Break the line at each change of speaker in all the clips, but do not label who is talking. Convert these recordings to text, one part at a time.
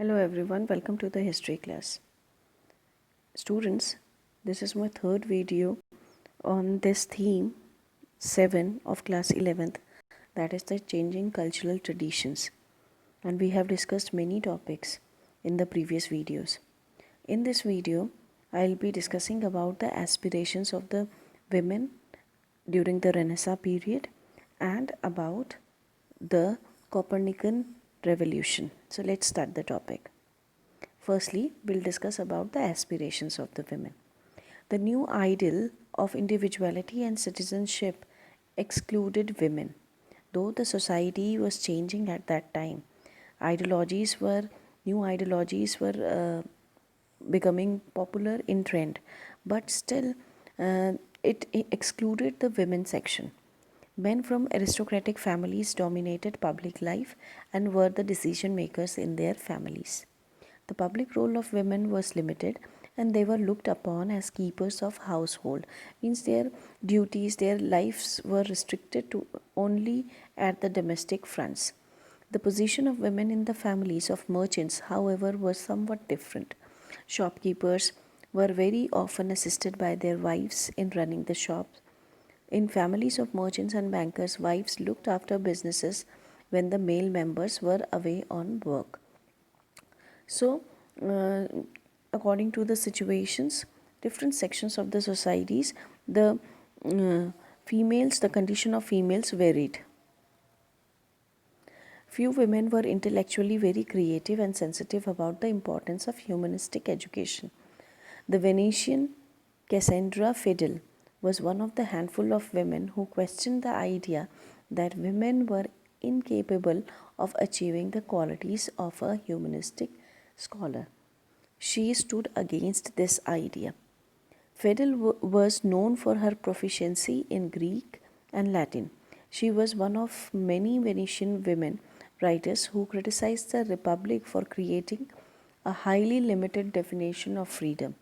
Hello everyone, welcome to the history class. Students, this is my third video on this theme 7 of class 11th, that is the changing cultural traditions, and we have discussed many topics in the previous videos. In this video, I'll be discussing about the aspirations of the women during the Renaissance period and about the Copernican revolution. So let's start the topic. Firstly, we'll discuss about the aspirations of the women. The new ideal of individuality and citizenship excluded women. Though the society was changing at that time, new ideologies were becoming popular in trend, but still it excluded the women section. Men from aristocratic families dominated public life and were the decision makers in their families. The public role of women was limited and they were looked upon as keepers of household. Means their duties, their lives were restricted to only at the domestic fronts. The position of women in the families of merchants, however, was somewhat different. Shopkeepers were very often assisted by their wives in running the shops. In families of merchants and bankers, wives looked after businesses when the male members were away on work. So, uh, according to the situations, different sections of the societies, the condition of females varied. Few women were intellectually very creative and sensitive about the importance of humanistic education. The Venetian Cassandra Fidel was one of the handful of women who questioned the idea that women were incapable of achieving the qualities of a humanistic scholar. She stood against this idea. Fidel was known for her proficiency in Greek and Latin. She was one of many Venetian women writers who criticized the Republic for creating a highly limited definition of freedom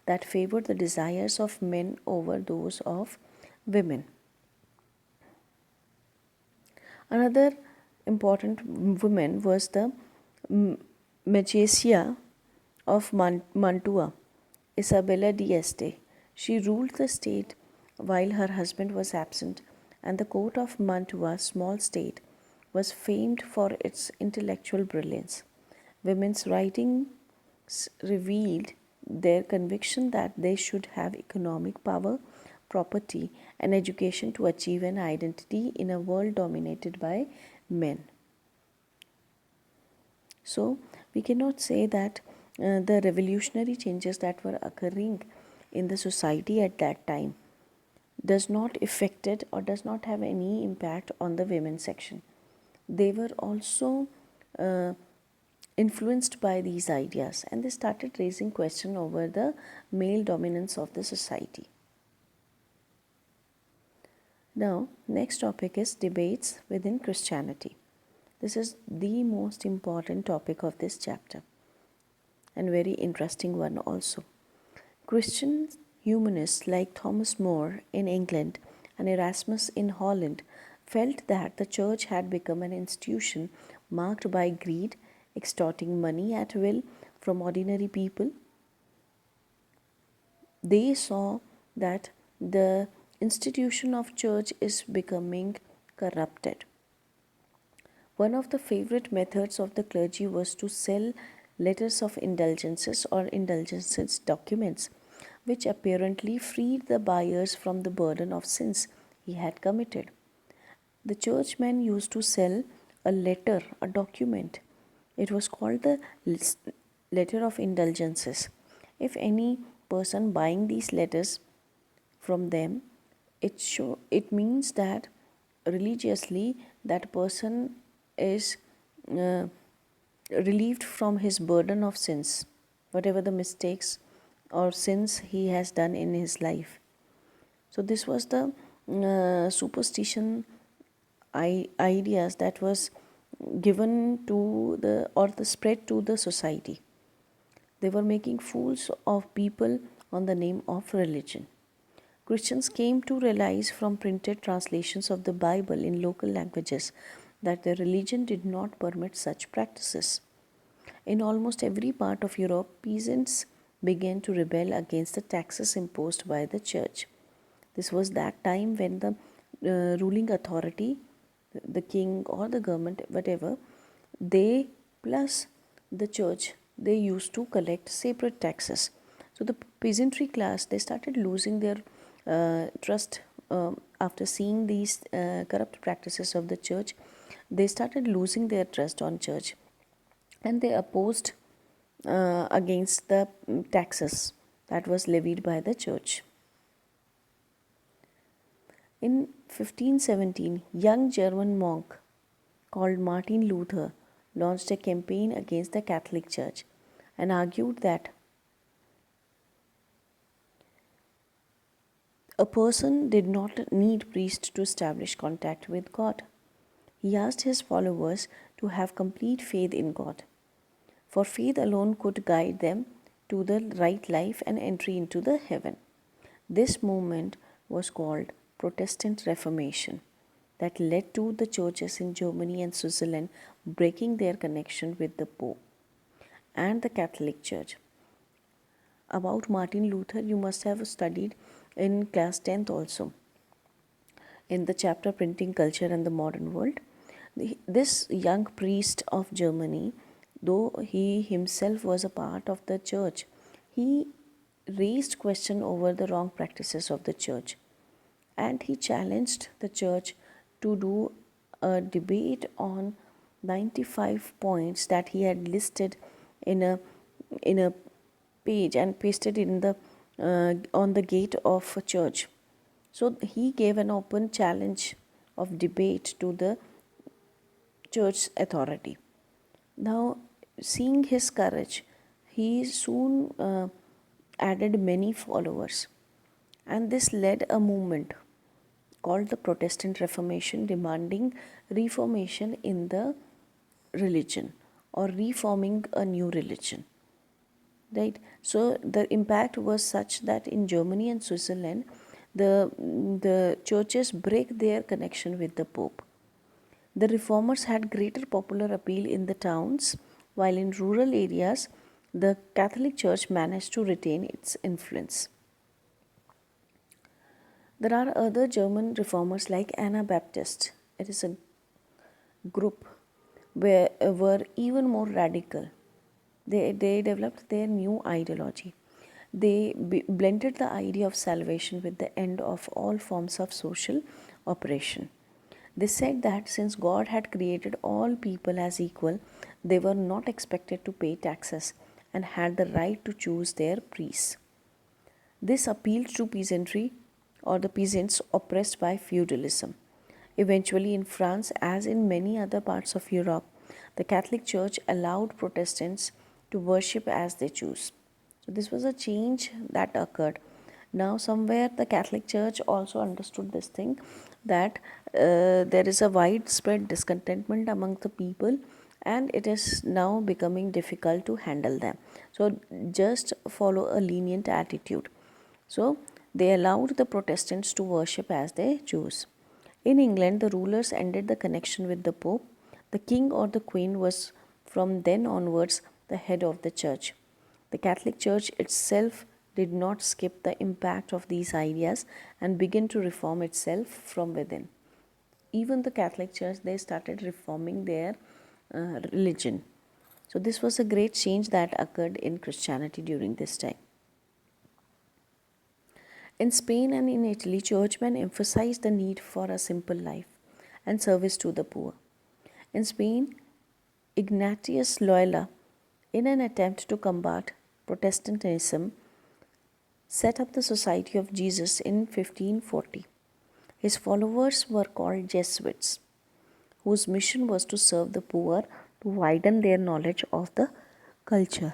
that favored the desires of men over those of women. Another important woman was the Magesia of Mantua, Isabella d'Este. She ruled the state while her husband was absent, and the court of Mantua, small state, was famed for its intellectual brilliance. Women's writings revealed their conviction that they should have economic power, property, and education to achieve an identity in a world dominated by men. So, we cannot say that the revolutionary changes that were occurring in the society at that time does not affected or does not have any impact on the women section. They were also uh, influenced by these ideas and they started raising question over the male dominance of the society. Now, next topic is debates within Christianity. This is the most important topic of this chapter and very interesting one also. Christian humanists like Thomas More in England and Erasmus in Holland felt that the church had become an institution marked by greed, extorting money at will from ordinary people. They saw that the institution of church is becoming corrupted. One of the favorite methods of the clergy was to sell letters of indulgences or indulgences documents, which apparently freed the buyers from the burden of sins he had committed. The churchmen used to sell a letter, a document. It was called the letter of indulgences. If any person buying these letters from them, it means that religiously that person is uh, relieved from his burden of sins, whatever the mistakes or sins he has done in his life. So this was the superstition ideas that was given to the or the spread to the society. They were making fools of people on the name of religion. Christians came to realize from printed translations of the Bible in local languages that their religion did not permit such practices. In almost every part of Europe, peasants began to rebel against the taxes imposed by the church. This was that time when the ruling authority, the king or the government, whatever, they plus the church, they used to collect separate taxes. So the peasantry class, they started losing their trust after seeing these corrupt practices of the church. They started losing their trust on church, and they opposed against the taxes that was levied by the church. In 1517, young German monk called Martin Luther launched a campaign against the Catholic Church and argued that a person did not need priest to establish contact with God. He asked his followers to have complete faith in God, for faith alone could guide them to the right life and entry into the heaven. This movement was called Protestant Reformation, that led to the churches in Germany and Switzerland breaking their connection with the Pope and the Catholic Church. About Martin Luther, you must have studied in class 10th also, in the chapter Printing Culture and the Modern World. This young priest of Germany, though he himself was a part of the church, he raised question over the wrong practices of the church, and he challenged the church to do a debate on 95 points that he had listed in a page and pasted in the on the gate of a church. So he gave an open challenge of debate to the church authority. Now, seeing his courage, he soon added many followers, and this led a movement called the Protestant Reformation, demanding reformation in the religion or reforming a new religion. Right? So the impact was such that in Germany and Switzerland, the churches break their connection with the Pope. The reformers had greater popular appeal in the towns, while in rural areas, the Catholic Church managed to retain its influence. There are other German reformers like Anabaptists. It is a group where were even more radical. They developed their new ideology. They blended the idea of salvation with the end of all forms of social oppression. They said that since God had created all people as equal, they were not expected to pay taxes and had the right to choose their priests. This appealed to peasantry or the peasants oppressed by feudalism. Eventually, in France, as in many other parts of Europe, the Catholic Church allowed Protestants to worship as they choose. So, this was a change that occurred. Now, somewhere the Catholic Church also understood this thing that there is a widespread discontentment among the people, and it is now becoming difficult to handle them. So, just follow a lenient attitude. So, they allowed the Protestants to worship as they choose. In England, the rulers ended the connection with the Pope. The king or the queen was from then onwards the head of the church. The Catholic Church itself did not skip the impact of these ideas and began to reform itself from within. Even the Catholic Church, they started reforming their religion. So, this was a great change that occurred in Christianity during this time. In Spain and in Italy, churchmen emphasized the need for a simple life and service to the poor. In Spain, Ignatius Loyola, in an attempt to combat Protestantism, set up the Society of Jesus in 1540. His followers were called Jesuits, whose mission was to serve the poor to widen their knowledge of the culture.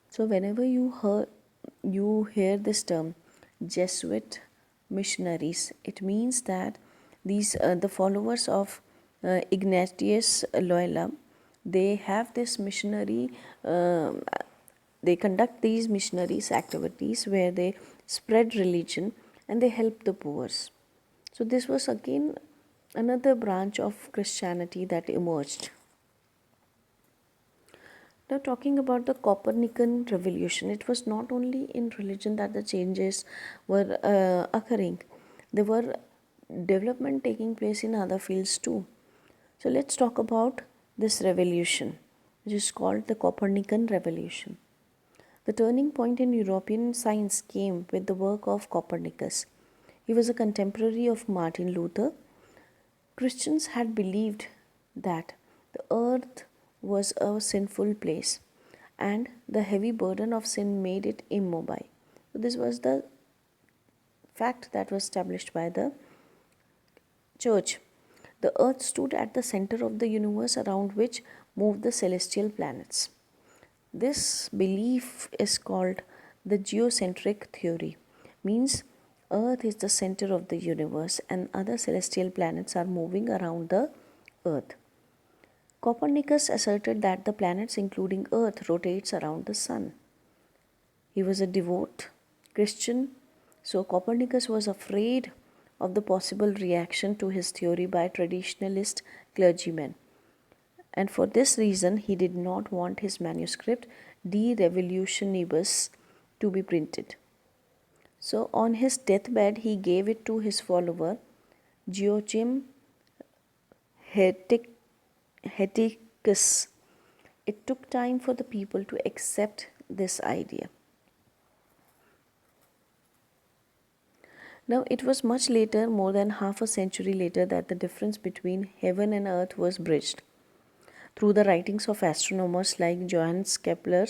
So, whenever you hear this term, Jesuit missionaries, it means that these the followers of Ignatius Loyola, they have this missionary. They conduct these missionaries activities where they spread religion and they help the poor. So this was again another branch of Christianity that emerged. Now, talking about the Copernican revolution, it was not only in religion that the changes were occurring, there were development taking place in other fields too. So, let's talk about this revolution, which is called the Copernican revolution. The turning point in European science came with the work of Copernicus. He was a contemporary of Martin Luther. Christians had believed that the earth was a sinful place and the heavy burden of sin made it immobile. So, this was the fact that was established by the church. The earth stood at the center of the universe around which moved the celestial planets. This belief is called the geocentric theory, means earth is the center of the universe and other celestial planets are moving around the earth. Copernicus asserted that the planets including earth rotates around the sun. He was a devout Christian, so Copernicus was afraid of the possible reaction to his theory by traditionalist clergymen. And for this reason, he did not want his manuscript De Revolutionibus to be printed. So, on his deathbed, he gave it to his follower, Joachim Heticus. It took time for the people to accept this idea. Now, it was much later, more than half a century later, that the difference between heaven and earth was bridged through the writings of astronomers like Johannes Kepler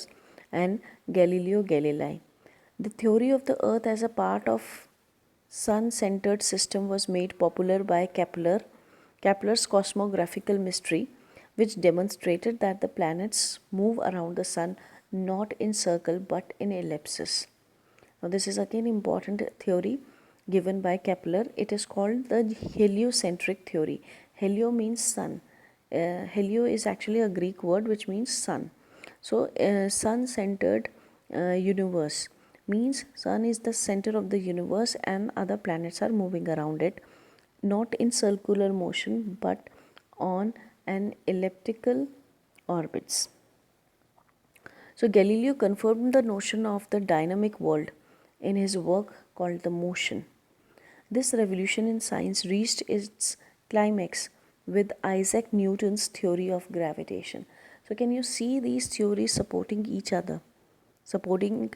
and Galileo Galilei. The theory of the earth as a part of sun-centered system was made popular by Kepler's cosmographical mystery, which demonstrated that the planets move around the sun not in circle but in ellipses. Now, this is again important theory given by Kepler. It is called the heliocentric theory. Helio means sun. Helio is actually a Greek word which means sun. So, sun-centered universe means sun is the center of the universe and other planets are moving around it, not in circular motion but on an elliptical orbits. So, Galileo confirmed the notion of the dynamic world in his work called The Motion. This revolution in science reached its climax with Isaac Newton's theory of gravitation. So, can you see these theories supporting each other, supporting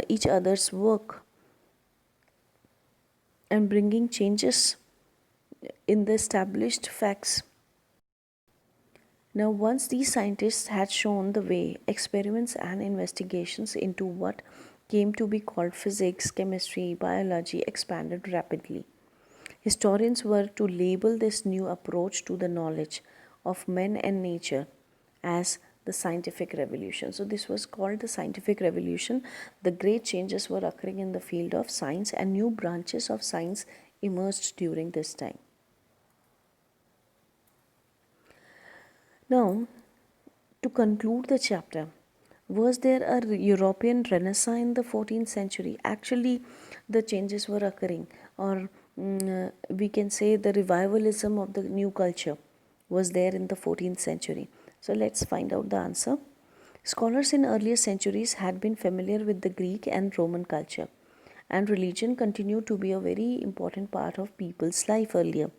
each other's work, and bringing changes in the established facts? Now, once these scientists had shown the way, experiments and investigations into what came to be called physics, chemistry, biology expanded rapidly. Historians were to label this new approach to the knowledge of men and nature as the scientific revolution. So, this was called the scientific revolution. The great changes were occurring in the field of science and new branches of science emerged during this time. Now, to conclude the chapter, was there a European Renaissance in the 14th century? Actually, the changes were occurring, or we can say the revivalism of the new culture was there in the 14th century. So, let's find out the answer. Scholars in earlier centuries had been familiar with the Greek and Roman culture, and religion continued to be a very important part of people's life earlier.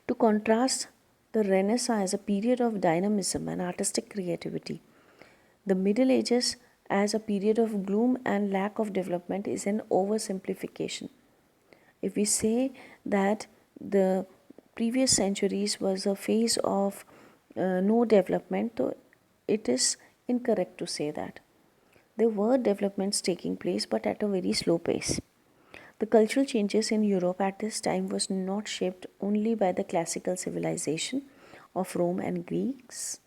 To contrast the Renaissance as a period of dynamism and artistic creativity, the Middle Ages as a period of gloom and lack of development is an oversimplification. If we say that the previous centuries was a phase of no development, so it is incorrect to say that. There were developments taking place but at a very slow pace. The cultural changes in Europe at this time was not shaped only by the classical civilization of Rome and Greeks.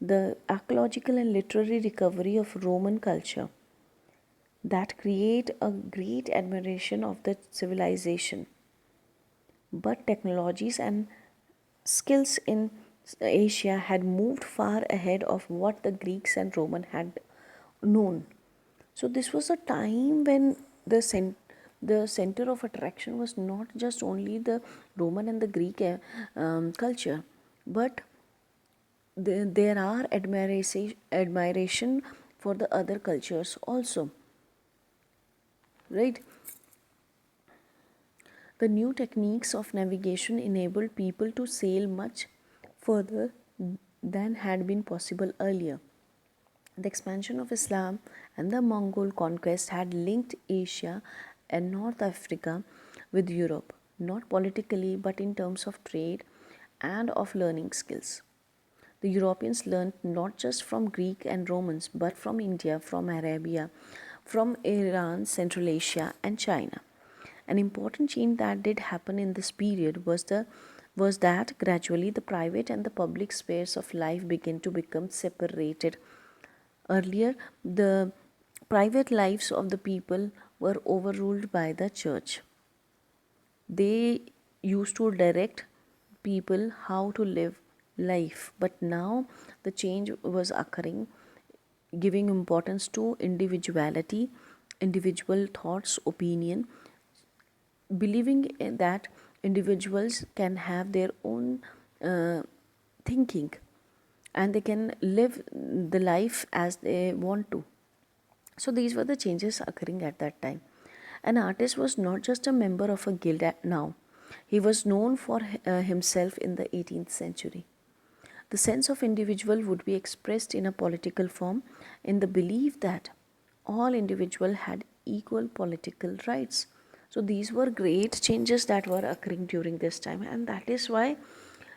The archaeological and literary recovery of Roman culture that create a great admiration of the civilization. But technologies and skills in Asia had moved far ahead of what the Greeks and Roman had known. So this was a time when the center of attraction was not just only the Roman and the Greek culture, but there are admiration for the other cultures also, right? The new techniques of navigation enabled people to sail much further than had been possible earlier. The expansion of Islam and the Mongol conquest had linked Asia and North Africa with Europe, not politically but in terms of trade and of learning skills. The Europeans learned not just from Greek and Romans but from India, from Arabia, from Iran, Central Asia, and China. An important change that did happen in this period was that gradually the private and the public spheres of life began to become separated. Earlier, the private lives of the people were overruled by the church. They used to direct people how to live life, but now the change was occurring, giving importance to individuality, individual thoughts, opinion, believing that individuals can have their own thinking and they can live the life as they want to. So these were the changes occurring at that time. An artist was not just a member of a guild now, he was known for himself in the 18th century. The sense of individual would be expressed in a political form in the belief that all individuals had equal political rights. So these were great changes that were occurring during this time, and that is why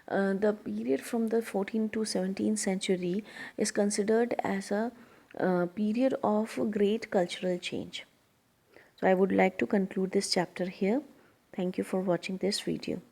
the period from the 14th to 17th century is considered as a period of great cultural change. So I would like to conclude this chapter here. Thank you for watching this video.